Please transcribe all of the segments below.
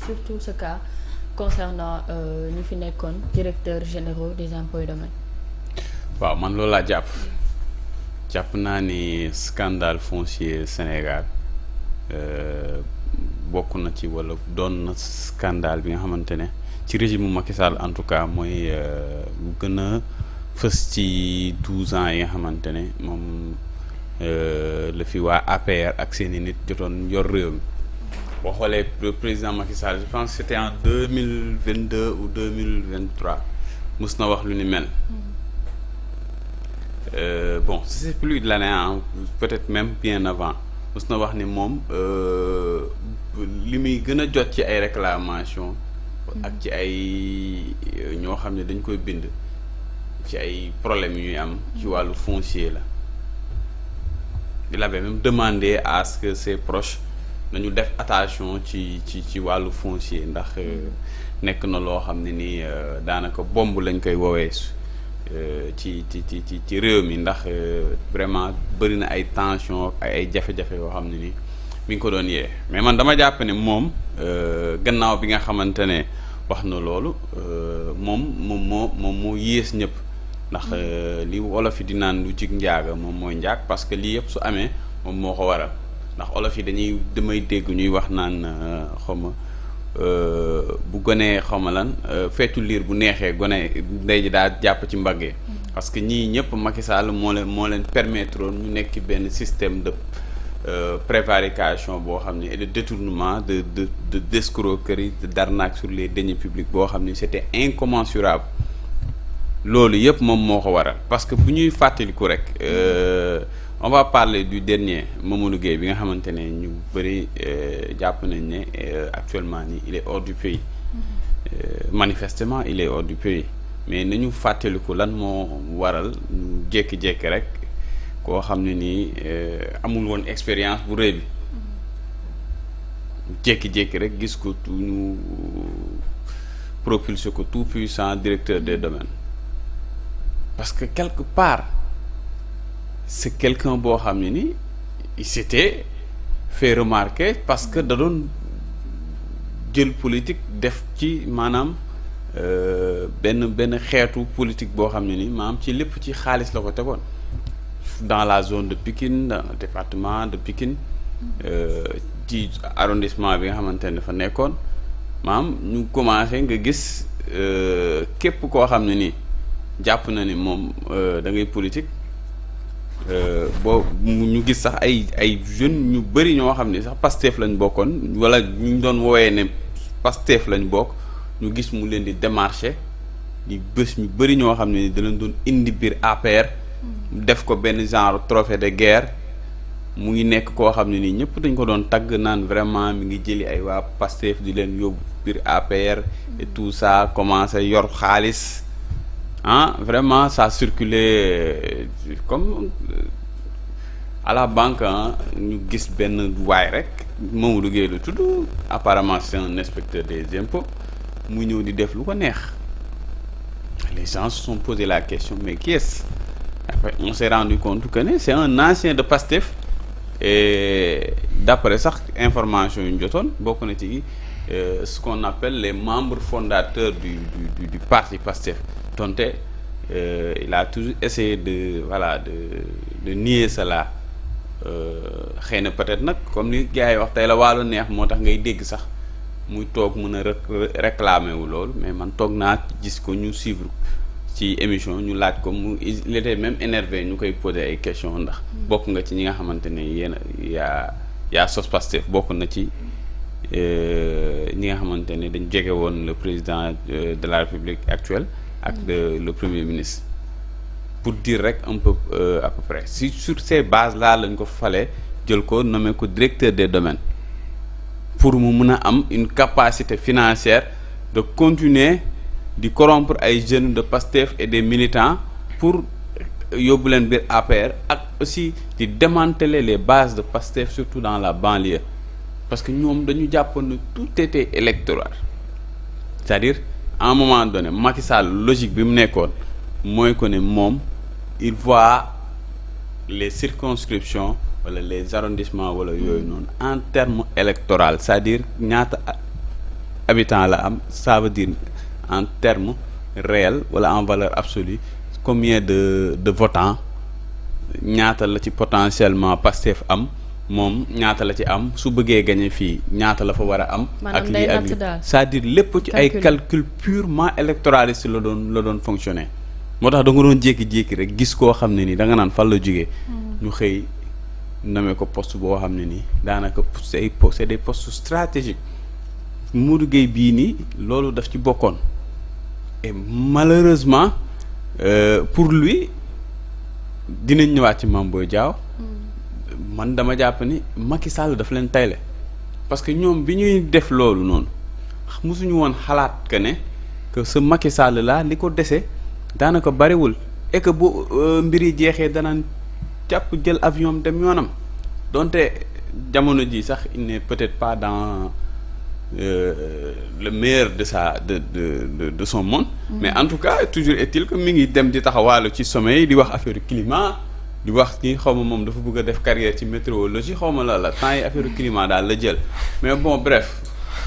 surtout ce cas concernant ñu fi nekkoon directeur généraux des impôts et domaines. waaw man loolu laa jàpp naa ni scandale foncier Sénégal bokk na ci wala doon na scandale bi nga xamante ne ci régime mu Macky Sall en tout cas mooy bu gën a fës ci 12 ans yi nga xamante ne moom la fi waa APR ak seeni nit jotoon yor réew mi boo xoolee le président Macky Sall je pense que c'était en 2022 ou 2023 mus na wax lu ni mel. Bon c'est plus de l'année hein, peut-être même bien avant mos na wax ni moom li muy gën a jot ci ay réclamations ak ci ay ñoo xam ne dañ koy bind ci ay problèmes yu ñuy am ci wàllu foncier la. Il avait même demandé à ce que ses proches nañu def attention ci wàllu foncier ndax nekk na loo xam ne ni daanaka bomb lañ koy woowee ci réew mi ndax vraiment bëri na ay tension ay jafe-jafe yoo xam ne ni mi ngi ko doon yee mais man dama jàpp ne moom gannaaw bi nga xamante ne wax na loolu moom moo yées ñëpp ndax li olof yi di naan lu jig njaaga moom mooy njaag parce que lii yëpp su amee moom moo ko waral ndax olof yi damay dégg ñuy wax naan xawma bu gonee xawma lan feetu liir bu neexee gone ndey ji daa jàpp ci mbaggee parce que ñii ñëpp Macky Sall moo leen permettre ñu nekk benn système de prévarication boo xam ne et de détournement de d'escroquerie d'arnaque sur les deniers publics boo xam ne c'était incommensurable loolu yëpp moom moo ko waral parce que bu ñuy fàttaliku rek on va parler du dernier Mamadou Gueye bi nga xamante ne ñu bëri jàpp nañ ne actuellement nii il est hors du pays manifestement il est hors du pays mais nañu fàttaliku lan moo waral ñu jékki-jékki rek koo xam ne nii amul woon expérience bu rëy bi jékki-jékki rek gis ko ñu propulsé ko tout puissant directeur des domaines parce que quelque part c'est quelqu'un boo xam ne ni il s'était fait remarquer parce que da doon jël politique def ci maanaam benn xeetu politique boo xam ne ni maanaam ci lépp ci xaalis la ko tegoon dans la zone de Pikine dans le département de Pikine ci arrondissement bi nga xamante ne dafa nekkoon maanaam ñu commencé nga gis képp koo xam ne ni jàpp na ni moom da ngay politique boo ñu gis sax ay jeunes ñu bëri ñoo xam ne sax Pastef lañ bokkoon wala ñu doon woowee ne Pastef lañ bokk ñu gis mu leen di démarcher di bés ñu bëri ñoo xam ne da leen doon indi biir APR def ko benn genre trophée de guerre mu ngi nekk koo xam ne nii ñëpp dañ ko doon tagg naan vraiment mi ngi jëli ay waa Pastef di leen yóbbu biir APR et tout ça commencé yor xaalis vraiment ça circulait comme à la banque ñu gis benn waay rek Mamadou Gueye la tudd apparemment c'est un inspecteur des impôts mu ñëw di def lu ko neex les gens se sont posé la question mais qui est-ce après on s'est rendu compte que ne c'est un ancien de Pastef et d'après sax information yu ñu jotoon bokk na ci ce qu'on appelle les membres fondateurs du parti Pastef donte il a toujours essayé de nier cela xëy na peut-être nag comme ni gars yi wax tey la wàllu neex moo tax ngay dégg sax muy toog mën a réclamer wu loolu mais man toog naa gis ko ñu suivre ci émission ñu laaj ko il était même énervé ñu koy poser ay questions ndax bokk nga ci ñi nga xamante ne yéen yaa sos Pastef bokk na ci ñi nga xamante ne dañ jege woon le président de la République actuelle ak le premier ministre pour dire rek un peu à peu près si sur ces bases là lañ ko falee jël ko nommé ko directeur des domaines pour mu mën a am une capacité financière de continuer di corrompre ay jeunes de Pastef et des militants pour yóbbu leen biir APR ak aussi di démanteler les bases de Pastef surtout dans la banlieue parce que ñoom dañu jàppoon ne tout était électoral c'est-à-dire à un moment donné Macky Sall logique bi mu nekkoon mooy ko ne moom il voit les circonscriptions wala les arrondissements wala yooyu noonu en termes électoral c'est-à-dire ñaata habitants la am ça veut dire en termes réels wala en valeur absolue combien de votants ñaata la ci potentiellement Pastef am moom ñaata la ci am su bëggee gagner fii ñaata la fa war a am. ak lii ak lii c'est-à-dire lépp ci ay calcul purement électoraliste la doon fonctionner. moo tax da nga doon jékki-jékki rek gis koo xam ne nii da nga naan fan la jógee. ñu xëy nommé ko poste boo xam ne nii daanaka c'est des postes stratégiques Modou Gueye bii nii loolu daf ci bokkoon et malheureusement pour lui dinañ ñëwaat ci Mame Boye Diao. man dama jàpp ni Macky Sall daf leen tayle parce que ñoom bi ñuy def loolu noonu mosuñu woon xalaat que ce Macky Sall là li ko dese daanaka bariwul et que bu mbir yi jeexee danaan jàpp jël avion dem yoonam donte jamono ji sax il n'est peut-être pas dans le meilleur de son monde. Mais en tout cas toujours est-il que mi ngi dem di taxawaalu ci sommet yi di wax affaire climat. di wax kii xaw ma moom dafa bëgg a def carrière ci météorologie xaw ma la temps yi affaire climat daal la jël mais bon bref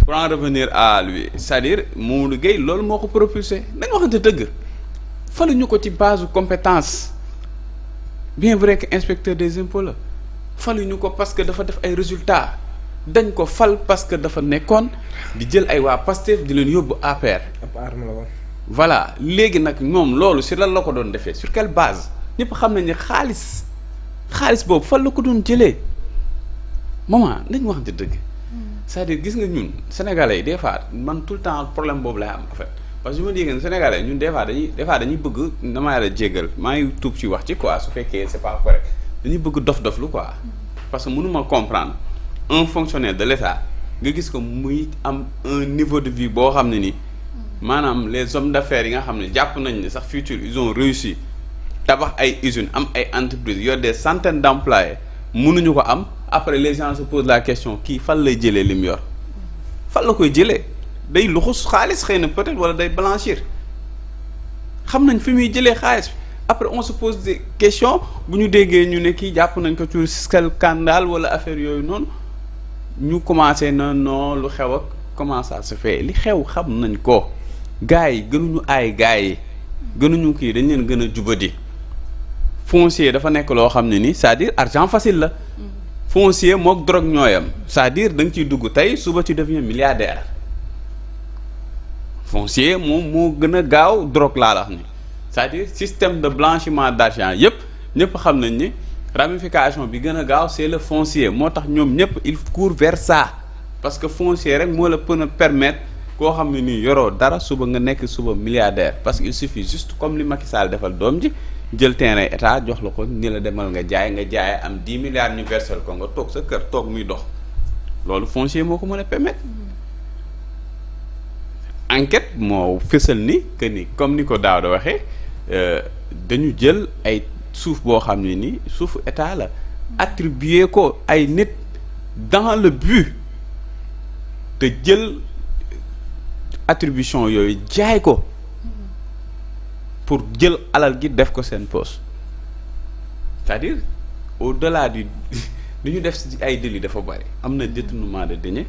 pour en revenir à lui c'est-à-dire Mamadou Gueye loolu moo ko propulsé dañ waxante dëgg faluñu ko ci base compétence bien vrai que inspecteur des impôts la faluñu ko parce que dafa def ay résultats dañ ko fal parce que dafa nekkoon di jël ay waa Pastef di leen yóbbu APR. voilà léegi nag moom loolu si lan la ko doon defee sur quelle base. ñëpp xam nañ ne xaalis boobu fan la ko doon jëlee maman nañ waxante dëgg c'est-à-dire gis nga ñun sénégalais yi des fois man tout le temps problème boobu lay am en fait parce que je me dis que sénégalais ñun des fois dañuy bëgg damaa la jéggal maa ngi tuub ci wax ci quoi su fekkee c'est pas correct dañuy bëgg dof lu quoi parce que mënuma comprendre un fonctionnaire de l'État nga gis ko muy am un niveau de vie boo xam ne ni maanaam les hommes d'affaires yi nga xam ne jàpp nañ ne sax futur ils ont réussi tabax ay usines am ay entreprises yor des centaines d'employés mënuñu ko am après les gens se posent la question kii fan lay jëlee li mu yor fan la koy jëlee day luxus xaalis xëy na peut-être wala day blanchir xam nañ fi muy jëlee xaalis après on se pose des questions bu ñu déggee ñu ne kii jàpp nañ ko ci scandale wala affaire yooyu noonu ñu commencé na non lu xew ak comment ça se fait li xew xam nañ ko gars yi gënuñu aay gars yi gënuñu kii dañ leen gën a jubadi foncier dafa nekk loo xam ne ni c'est-à-dire argent facile la foncier mook drogue ñooyam c'est-à-dire da nga ciy dugg tey suba tu deviens milliardaire foncier moom moo gën a gaaw drogue laa la wax ni c'est-à-dire système de blanchiment d'argent yépp ñëpp xam nañ ni ramification bi gën a gaaw c'est le foncier moo tax ñoom ñëpp il court vers ça parce que foncier rek moo la mën a permettre koo xam ne nii yoroo dara suba nga nekk suba milliardaire parce que il suffit juste comme li Macky Sall defal doom ji jël terrain état jox la ko ni la demal nga jaay am 10 milliards ñu versel ko nga toog sa kër toog muy dox loolu foncier moo ko mën a permettre enquête moo fësal ni que ni comme ni ko daaw da waxee dañu jël ay suuf boo xam ne ni suufu état la attribuer ko ay nit dans le but te jël attribution yooyu jaay ko pour jël alal gi def ko seen poche c'est-à-dire au-delà du li ñu def ci ay délits dafa bari am na détournement de deniers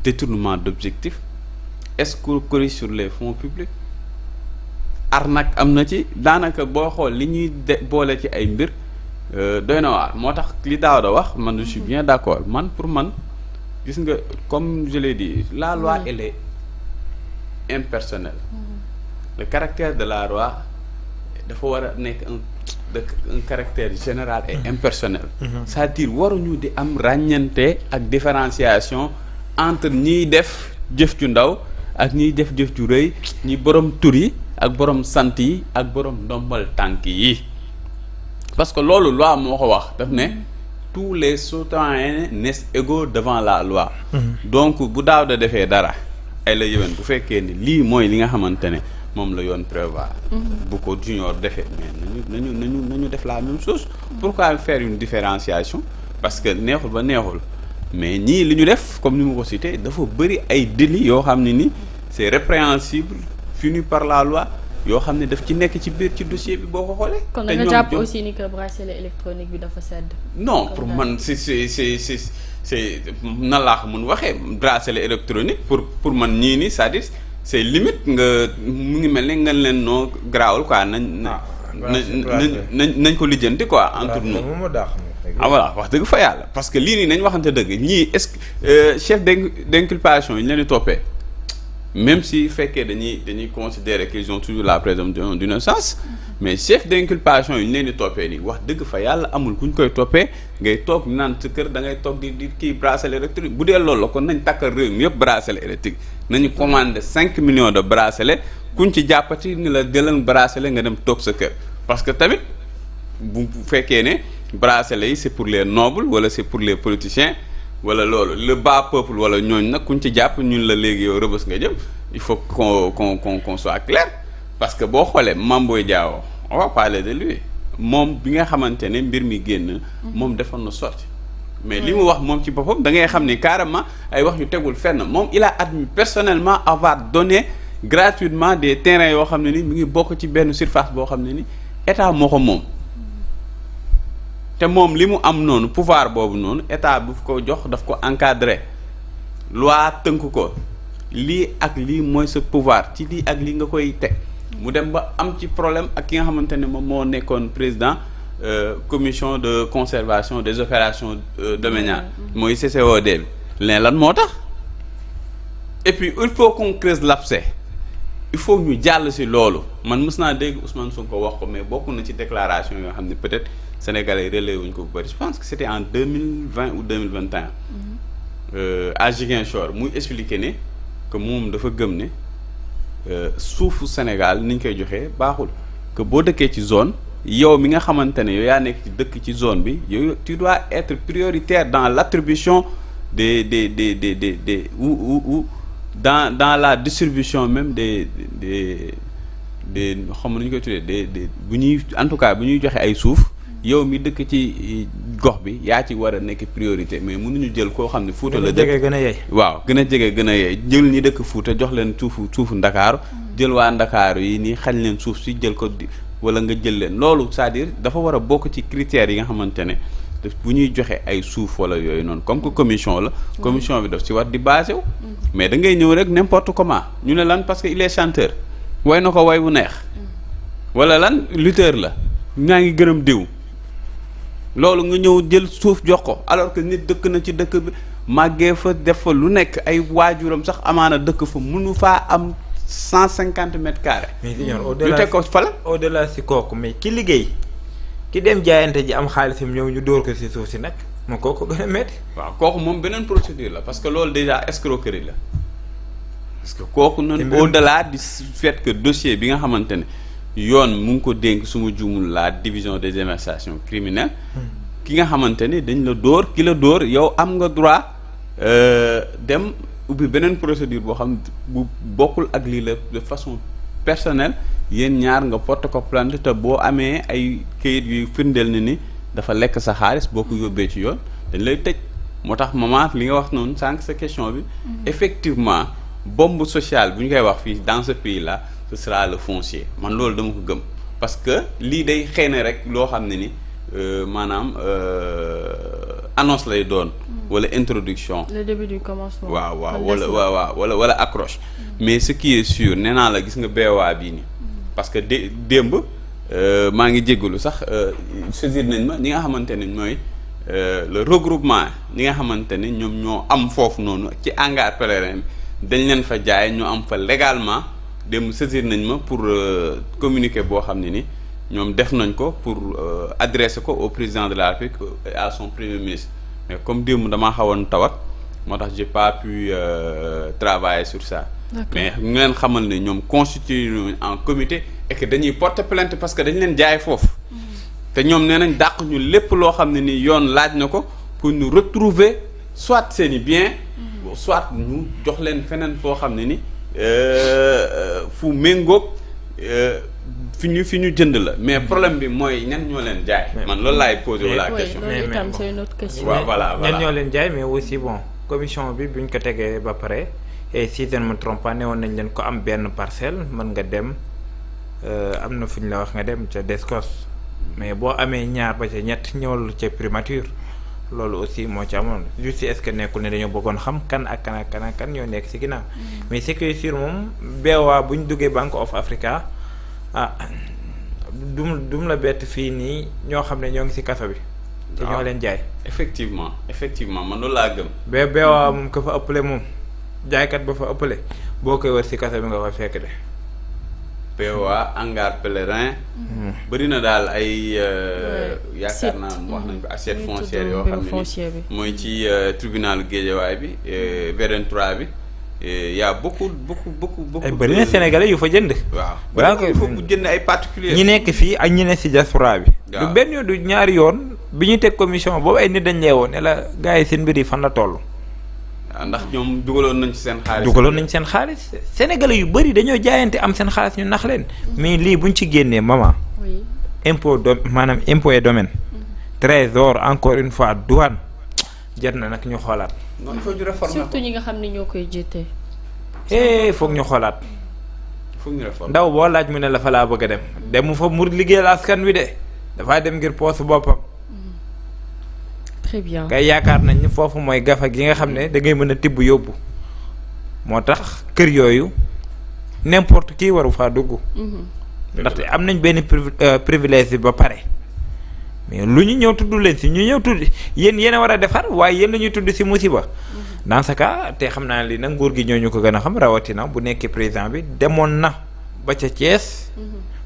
détournement d'objectifs escroquerie sur les fonds publics arnaque am na ci daanaka boo xool li ñuy boole ci ay mbir doy na waar moo tax li daaw da wax man je suis bien d'accord man pour man gis nga comme je l'ai dit la loi elle est impersonnelle le caractère de la loi dafa war a nekk un caractère général et impersonnel c'est-à-dire waruñu di am ràññante ak différenciation entre ñiy def jëf ju ndaw ak ñiy def jëf ju rëy ñi borom tur yi ak borom sant yi ak borom ndombal tànk yi parce que loolu loi moo ko wax daf ne tous les citoyens naissent égaux devant la loi donc bu daaw da defee dara ay la yéwén bu fekkee ni lii mooy li nga xamante ne moom la yoon prévoir bu ko junior defee mais nañu def la même chose pourquoi faire une différenciation parce que neexul ba neexul mais ñii li ñu def comme ni ma ko cité dafa bëri ay délits yoo xam ne ni c'est répréhensible puni par la loi yoo xam ne daf ci nekk ci biir ci dossier bi boo ko xoolee. kon nga jàpp aussi ni que bracelet électronique bi dafa sedd. non pour man c'est nan laa ko mun waxee bracelet électronique pour man ñii nii c'est-à-dire c'est limite nga mu ngi mel ne nga leen noo garaawul quoi nañ ko lijjanti quoi entre nous. ah voilà wax dëgg fa yàlla parce que lii nii nañ waxante dëgg ñii est-ce que chef d'inculpation yi ñu leen di toppee même si fekkee dañuy considérer qu'ils ont toujours la présomption d'innocence mais chef d'inculpation yi ñu leen di toppee nii wax dëgg fa yàlla amul ku ñu koy toppee ngay toog naan sa kër da ngay toog di kii bracelet électrique bu dee loolu la kon nañ takkal réew mi yëpp bracelet électrique nañu commandé 5 millions de bracelets kuñ ci jàppati ni la jëlal bracelet nga dem toog sa kër parce que tamit bu fekkee ne bracelet yi c'est pour les nobles wala c'est pour les politiciens wala loolu le bas peuple wala ñooñ nag kuñ ci jàpp ñun la léegi yow rëbës nga jëm il faut qu'on soit clair parce que boo xoolee Mame Boye Diao on va parler de lui moom bi nga xamante ne mbir mi génn moom defoon na sorti mais li mu wax moom ci boppam da ngay xam ni carrément ay wax yu tegul fenn moom il a admis personnellement avoir donné gratuitement des terrains yoo xam ne ni mi ngi bokk ci benn surface boo xam ne ni état moo ko moom te moom li mu am noonu pouvoir boobu noonu état bu ko jox daf ko encadrer loi tënk ko lii ak lii mooy sa pouvoir ci lii ak lii nga koy teg mu dem ba am ci problème ak ki nga xamante ne moom moo nekkoon président commission de conservation des opérations domaniales mooy CCOD bi lan moo tax et puis il faut qu'on creuse l'abcès il faut ñu jàll ci loolu man mës naa dégg Ousmane Sonko wax ko mais bokk na ci déclaration yoo xam ne peut-être sénégalais relais wuñ ko bu bëri je pense que c'était en 2020 ou 2021 à Ziguinchor muy expliquer ne que moom dafa gëm ne suufu Sénégal ni ñu koy joxee baaxul que boo dëkkee ci zone yow mi nga xamante ne yow yaa nekk ci dëkk ci zone bi yow tu dois être prioritaire dans l'attribution des ou dans la distribution même des xam nañu koy tuddee des bu ñuy en tout cas bu ñuy joxe ay suuf yow mi dëkk ci gox bi yaa ci war a nekk priorité mais mënuñu jël koo xam ne Fuuta la dëkk gën a yey waaw gën a jege gën a yey jël ñi dëkk Fuuta jox leen suufu Ndakaaru jël waa Ndakaaru yi nii xañ leen suuf si jël ko wala nga jël leen loolu c'est-à-dire dafa war a bokk ci critères yi nga xamante ne bu ñuy joxe ay suuf wala yooyu noonu comme que commission la commission bi daf ci war di basé wu mais da ngay ñëw rek n'importe comment ñu ne lan parce que il est chanteur way na ko way bu neex wala lan lutteur la ñaa ngi gërëm diw loolu nga ñëw jël suuf jox ko alors que nit dëkk na ci dëkk bi màggee fa def fa lu nekk ay waajuram sax amaana dëkk fa mënu faa am 150 mètres carrés. mais ñu teg ko fa la au-delà si kooku mais ki liggéey ki dem jaayante ji am xaalisam ñëw ñu dóor ko si suuf si nag moom kooku gën a métti. waaw kooku moom beneen procédure la parce que loolu déjà escroquerie la parce que kooku noonu au-delà du fait que dossier bi nga xamante ne yoon mu ngi ko dénk su ma juumul la division des investigations criminelles ki nga xamante ne dañ la dóor ki la dóor yow am nga droit dem ubbi beneen procédure boo xam bu bokkul ak lii la de façon personnelle yéen ñaar nga porte ko plainte te boo amee ay kayit yu firndeel ni dafa lekk sa xaalis boo ko yóbbee ci yoon dañ lay tëj moo tax maman li nga wax noonu sànq sa question bi effectivement bombe sociale bu ñu koy wax fii dans ce pays là ce sera le foncier man loolu dama ko gëm parce que lii day xëy na rek loo xam ne ni maanaam annonce lay doon wala introduction le début du commencement waaw wala accroche mais ce qui est sûr nee naa la gis nga beewaa bii nii parce que démb maa ngi jéggalu sax saisir nañ ma ñi nga xamante ne ñooy le regroupement ñi nga xamante ne ñoom ñoo am foofu noonu ci hangar pèlerin dañ leen fa jaay ñu am fa légalement démb saisir nañ ma pour communiquer boo xam ne ni ñoom def nañ ko pour adresser ko au président de la République et à son premier ministre mais comme démb damaa xawoon tawat moo tax j'ai pas pu travailler sur ça. mais ñu leen xamal ne ñoom constitué en comité et que dañuy porter plainte parce que dañ leen jaay foofu te ñoom nee nañ dàq ñu lépp loo xam ne ni yoon laaj na ko pour ñu retrouver soit seeni bien soit ñu jox leen feneen foo xam ne ni fu méngoog fi ñu jënd la mais problème bi mooy ñan ñoo leen jaay. man loolu laay poser la question. mais itam c'est une autre question. voilà ñan ñoo leen jaay mais aussi bon commission bi buñ ko tegee ba pare et si je ne me trompe pas ne woon nañ leen ko am benn parcelle mën nga dem am na fu ñu la wax nga dem ca Descos mais boo amee ñaar ba ca ñett ñëwal ca primature loolu aussi moo ci amoon juste est-ce que nekkul ne dañoo bëggoon xam kan ak kan ak kan ak kan ñoo nekk ci ginnaaw mais ce qui est sûr moom BOA bu ñu duggee Bank of Africa dum la bett fii nii ñoo xam ne ñoo ngi ci kaso bi. te ñoo leen jaay. effectivement man loolu laa gëm. BOA moom ka fa ëppale moom jaaykat ba fa ëppale boo koy wër ci kaso bi nga koy fekk de. BOA hangar pèlerin. bëri na daal ay. yaakaar naa wax nañ ko assiette foncière yoo xam ne mooy ci tribunal Guédiawaye bi VDN 3 bi. y a beaucoup. ay bëri na sénégalais yu fa jënd. waaw balaa koy foofu jënd ay particuliers. ñi nekk fii ak ñi ne ci diaspora bi. du benn yoon du ñaari yoon bi ñu teg commission boobu ay nit dañ leewoon ne la gars yi seen mbir yi fan la toll. waaw ndax ñoom dugaloon nañ ci seen xaalis. sénégalais yu bëri dañoo jaayante am seen xaalis ñu nax leen. mais lii buñ ci génnee maman. oui maanaam impôt et domaine. trésor encore une fois douane jar na nag ñu xoolaat. non il faut ñu réformer surtout ñi nga xam ne ñoo koy jiite. foog ñu xoolaat. foog ñu réformer ndaw boo laaj mu ne la fa laa bëgg a dem. demu fa mu liggéeyal askan wi de dafaa dem ngir poosu boppam. très bien kay yaakaar nañ ni foofu mooy gafa gi nga xam ne da ngay mën a tibb yóbbu moo tax kër yooyu n'importe qui waru faa dugg. ndaxte am nañ benn privilège bi ba pare. mais lu ñu ñëw tudd leen si ñu ñëw tudd yéen a war a defar waaye yéen la ñuy tudd si musiba. dans ce cas te xam naa li nag nguur gi ñoo ñu ko gën a xam rawatina bu nekkee président bi demoon na ba ca Thiès.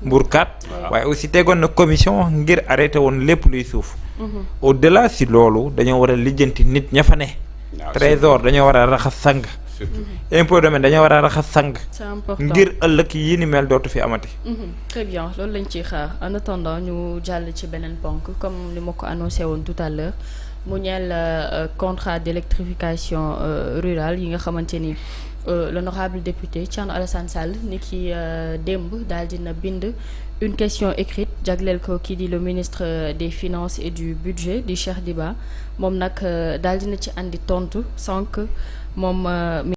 Mbourkat waaye aussi tegoon na commission ngir arrêté woon lépp luy suuf. au delà si loolu dañoo war a lijjanti nit ña fa ne. trésor dañoo war a raxas sang. impôt domaine dañoo war a raxas sang. c'est important ngir ëllëg yi ni mel dootu fi amati. très bien loolu lañ ciy xaar en attendant ñu jàll ci beneen ponk comme ni ma ko annoncé woon tout à l'heure mu ñeel contrat d'électrification rurale yi nga xamante ni l'honorable député Thierno Alassane Sall ni ki démb daal dina bind une question écrite jagleel ko kii di le ministre des finances et du budget di Cheikh Diba moom nag daal dina ci andi tontu sànq moom